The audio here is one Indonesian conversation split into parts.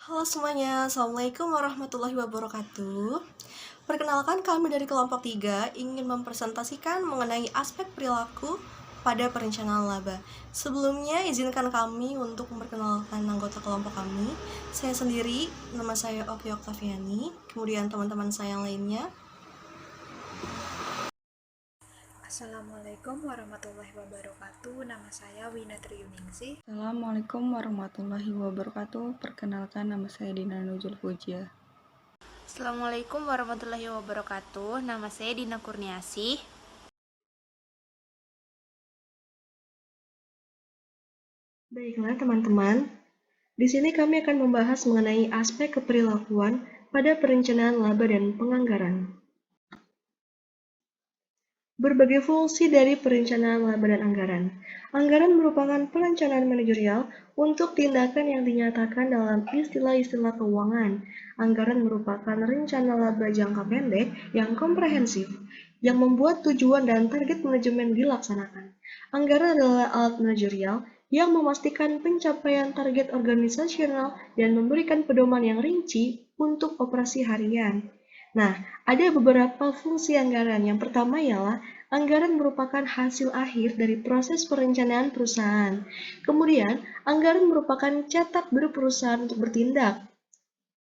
Halo semuanya, Assalamualaikum warahmatullahi wabarakatuh. Perkenalkan, kami dari kelompok 3 ingin mempresentasikan mengenai aspek perilaku pada perencanaan laba. Sebelumnya, izinkan kami untuk memperkenalkan anggota kelompok kami. Saya sendiri, nama saya Oki Oktaviani, kemudian teman-teman saya yang lainnya. Assalamualaikum warahmatullahi wabarakatuh. Nama saya Wina Triyuningsih. Assalamualaikum warahmatullahi wabarakatuh. Perkenalkan, nama saya Dina Nujul Puja. Assalamualaikum warahmatullahi wabarakatuh. Nama saya Dina Kurniasih. Baiklah teman-teman, di sini kami akan membahas mengenai aspek keperilakuan pada perencanaan laba dan penganggaran. Berbagai fungsi dari perencanaan laba dan anggaran. Anggaran merupakan perencanaan manajerial untuk tindakan yang dinyatakan dalam istilah-istilah keuangan. Anggaran merupakan rencana laba jangka pendek yang komprehensif, yang membuat tujuan dan target manajemen dilaksanakan. Anggaran adalah alat manajerial yang memastikan pencapaian target organisasional dan memberikan pedoman yang rinci untuk operasi harian. Nah, ada beberapa fungsi anggaran. Yang pertama ialah anggaran merupakan hasil akhir dari proses perencanaan perusahaan. Kemudian, anggaran merupakan cetak biru perusahaan untuk bertindak.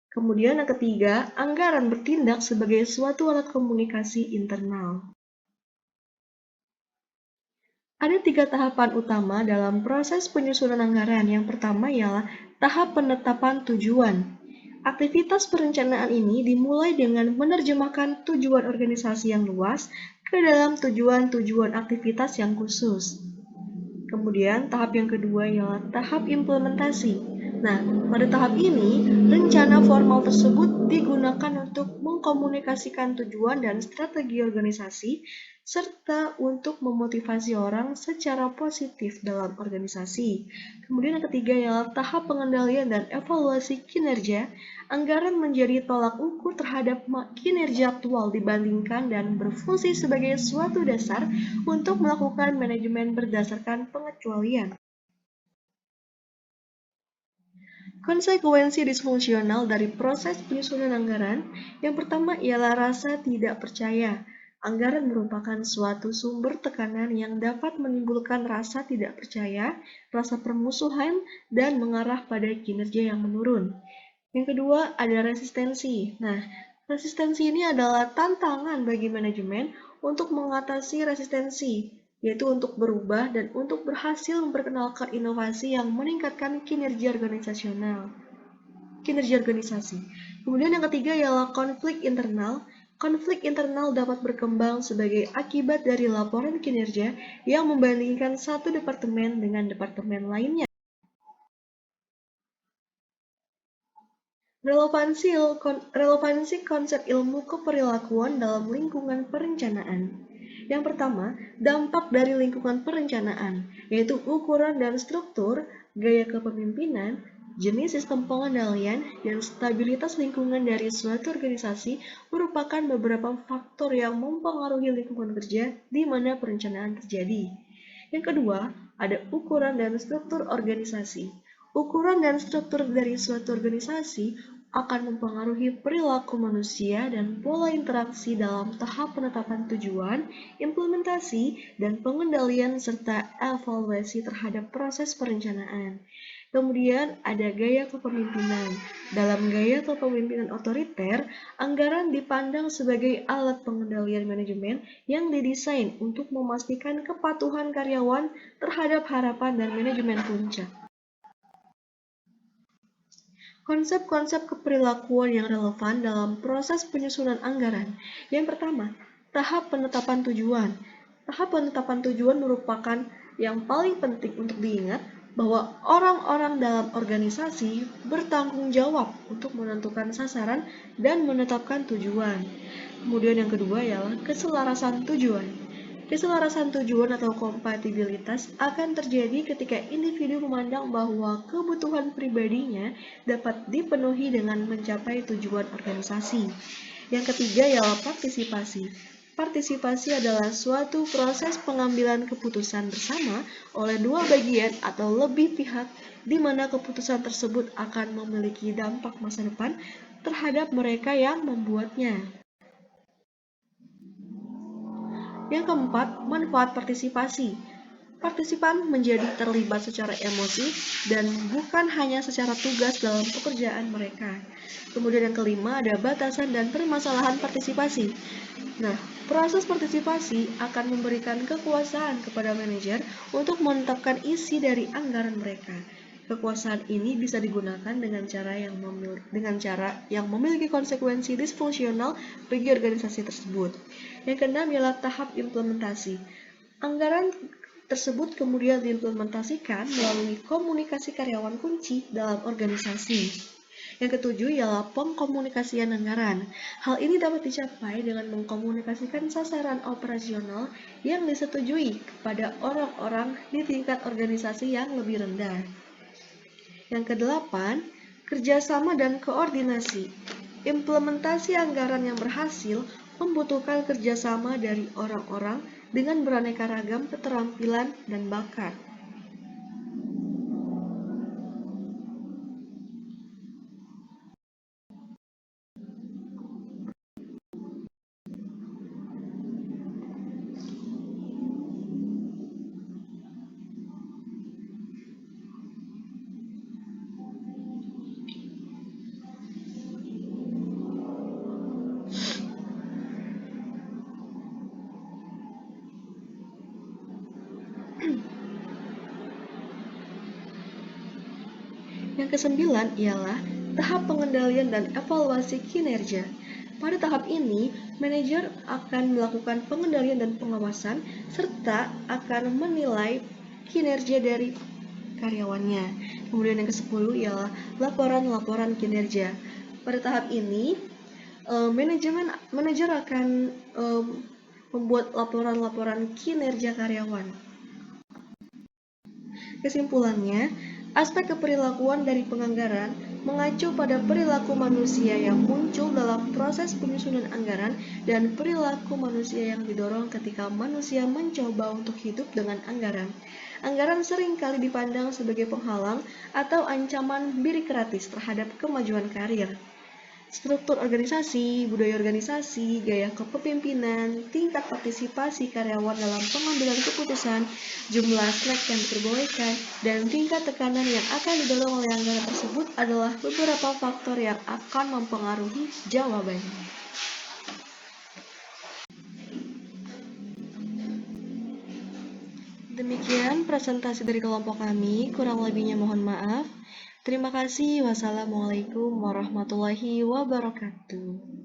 Kemudian yang ketiga, anggaran bertindak sebagai suatu alat komunikasi internal. Ada 3 tahapan utama dalam proses penyusunan anggaran. Yang pertama ialah tahap penetapan tujuan. Aktivitas perencanaan ini dimulai dengan menerjemahkan tujuan organisasi yang luas ke dalam tujuan-tujuan aktivitas yang khusus. Kemudian tahap yang kedua ialah tahap implementasi. Nah, pada tahap ini, rencana formal tersebut digunakan untuk mengkomunikasikan tujuan dan strategi organisasi, serta untuk memotivasi orang secara positif dalam organisasi. Kemudian yang ketiga ialah tahap pengendalian dan evaluasi kinerja. Anggaran menjadi tolak ukur terhadap kinerja aktual dibandingkan dan berfungsi sebagai suatu dasar untuk melakukan manajemen berdasarkan pengecualian. Konsekuensi disfungsional dari proses penyusunan anggaran, yang pertama ialah rasa tidak percaya. Anggaran merupakan suatu sumber tekanan yang dapat menimbulkan rasa tidak percaya, rasa permusuhan, dan mengarah pada kinerja yang menurun. Yang kedua, ada resistensi. Nah, resistensi ini adalah tantangan bagi manajemen untuk mengatasi resistensi, yaitu untuk berubah dan untuk berhasil memperkenalkan inovasi yang meningkatkan kinerja organisasi. Kemudian yang ketiga ialah konflik internal. Konflik internal dapat berkembang sebagai akibat dari laporan kinerja yang membandingkan satu departemen dengan departemen lainnya. Relevansi konsep ilmu keperilakuan dalam lingkungan perencanaan. Yang pertama, dampak dari lingkungan perencanaan, yaitu ukuran dan struktur, gaya kepemimpinan, jenis sistem pengendalian, dan stabilitas lingkungan dari suatu organisasi merupakan beberapa faktor yang mempengaruhi lingkungan kerja di mana perencanaan terjadi. Yang kedua, ada ukuran dan struktur organisasi. Ukuran dan struktur dari suatu organisasi akan mempengaruhi perilaku manusia dan pola interaksi dalam tahap penetapan tujuan, implementasi, dan pengendalian serta evaluasi terhadap proses perencanaan. Kemudian ada gaya kepemimpinan. Dalam gaya kepemimpinan otoriter, anggaran dipandang sebagai alat pengendalian manajemen yang didesain untuk memastikan kepatuhan karyawan terhadap harapan dan manajemen puncak. Konsep-konsep keperilakuan yang relevan dalam proses penyusunan anggaran. Yang pertama, tahap penetapan tujuan. Tahap penetapan tujuan merupakan yang paling penting untuk diingat bahwa orang-orang dalam organisasi bertanggung jawab untuk menentukan sasaran dan menetapkan tujuan. Kemudian yang kedua ialah keselarasan tujuan. Keselarasan tujuan atau kompatibilitas akan terjadi ketika individu memandang bahwa kebutuhan pribadinya dapat dipenuhi dengan mencapai tujuan organisasi. Yang ketiga ialah partisipasi. Partisipasi adalah suatu proses pengambilan keputusan bersama oleh dua bagian atau lebih pihak di mana keputusan tersebut akan memiliki dampak masa depan terhadap mereka yang membuatnya. Yang keempat, manfaat partisipasi. Partisipan menjadi terlibat secara emosi dan bukan hanya secara tugas dalam pekerjaan mereka. Kemudian yang kelima ada batasan dan permasalahan partisipasi. Nah, proses partisipasi akan memberikan kekuasaan kepada manajer untuk menetapkan isi dari anggaran mereka. Kekuasaan ini bisa digunakan dengan cara yang memiliki konsekuensi disfungsional bagi organisasi tersebut. Yang keenam ialah tahap implementasi. Anggaran tersebut kemudian diimplementasikan melalui komunikasi karyawan kunci dalam organisasi. Yang ketujuh ialah pengkomunikasian anggaran. Hal ini dapat dicapai dengan mengkomunikasikan sasaran operasional yang disetujui kepada orang-orang di tingkat organisasi yang lebih rendah. Yang kedelapan, kerjasama dan koordinasi. Implementasi anggaran yang berhasil membutuhkan kerjasama dari orang-orang dengan beraneka ragam keterampilan dan bakat. Yang kesembilan ialah tahap pengendalian dan evaluasi kinerja. Pada tahap ini, manajer akan melakukan pengendalian dan pengawasan serta akan menilai kinerja dari karyawannya. Kemudian yang ke-10 ialah laporan-laporan kinerja. Pada tahap ini, manajer akan membuat laporan-laporan kinerja karyawan. Kesimpulannya, aspek keperilakuan dari penganggaran mengacu pada perilaku manusia yang muncul dalam proses penyusunan anggaran dan perilaku manusia yang didorong ketika manusia mencoba untuk hidup dengan anggaran. Anggaran seringkali dipandang sebagai penghalang atau ancaman birokratis terhadap kemajuan karir. Struktur organisasi, budaya organisasi, gaya kepemimpinan, tingkat partisipasi karyawan dalam pengambilan keputusan, jumlah slack yang diperbolehkan, dan tingkat tekanan yang akan didorong oleh anggaran tersebut adalah beberapa faktor yang akan mempengaruhi jawabannya. Demikian presentasi dari kelompok kami, kurang lebihnya mohon maaf. Terima kasih. Wassalamualaikum warahmatullahi wabarakatuh.